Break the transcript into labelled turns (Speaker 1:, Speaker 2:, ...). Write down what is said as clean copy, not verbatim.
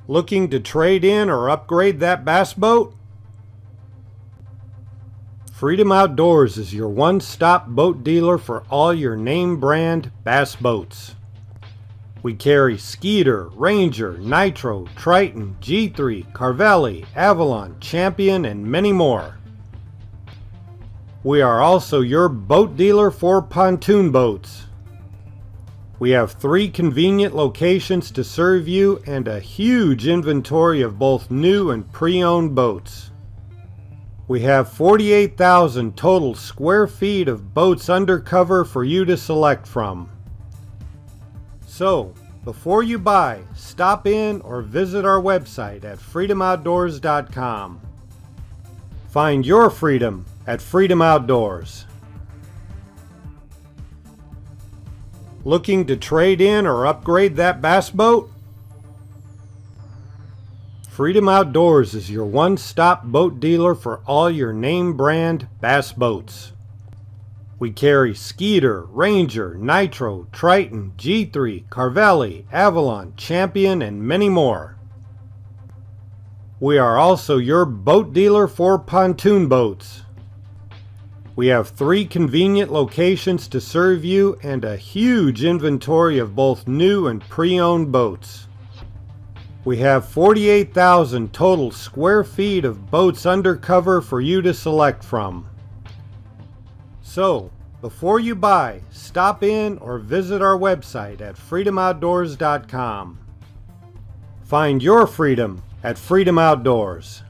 Speaker 1: Looking to trade in or upgrade that bass boat? Freedom Outdoors is your one-stop boat dealer for all your name brand bass boats. We carry Skeeter, Ranger, Nitro, Triton, G3, Carvelli, Avalon, Champion, and many more. We are also your boat dealer for pontoon boats. We have 3 convenient locations to serve you and a huge inventory of both new and pre-owned boats. We have 48,000 total square feet of boats under cover for you to select from. So, before you buy, stop in or visit our website at freedomoutdoors.com. Find your freedom at Freedom Outdoors. Looking to trade in or upgrade that bass boat? Freedom Outdoors is your one-stop boat dealer for all your name brand bass boats. We carry Skeeter, Ranger, Nitro, Triton, G3, Carvelli, Avalon, Champion, and many more. We are also your boat dealer for pontoon boats. We have 3 convenient locations to serve you and a huge inventory of both new and pre-owned boats. We have 48,000 total square feet of boats under cover for you to select from. So, before you buy, stop in or visit our website at freedomoutdoors.com. Find your freedom at Freedom Outdoors.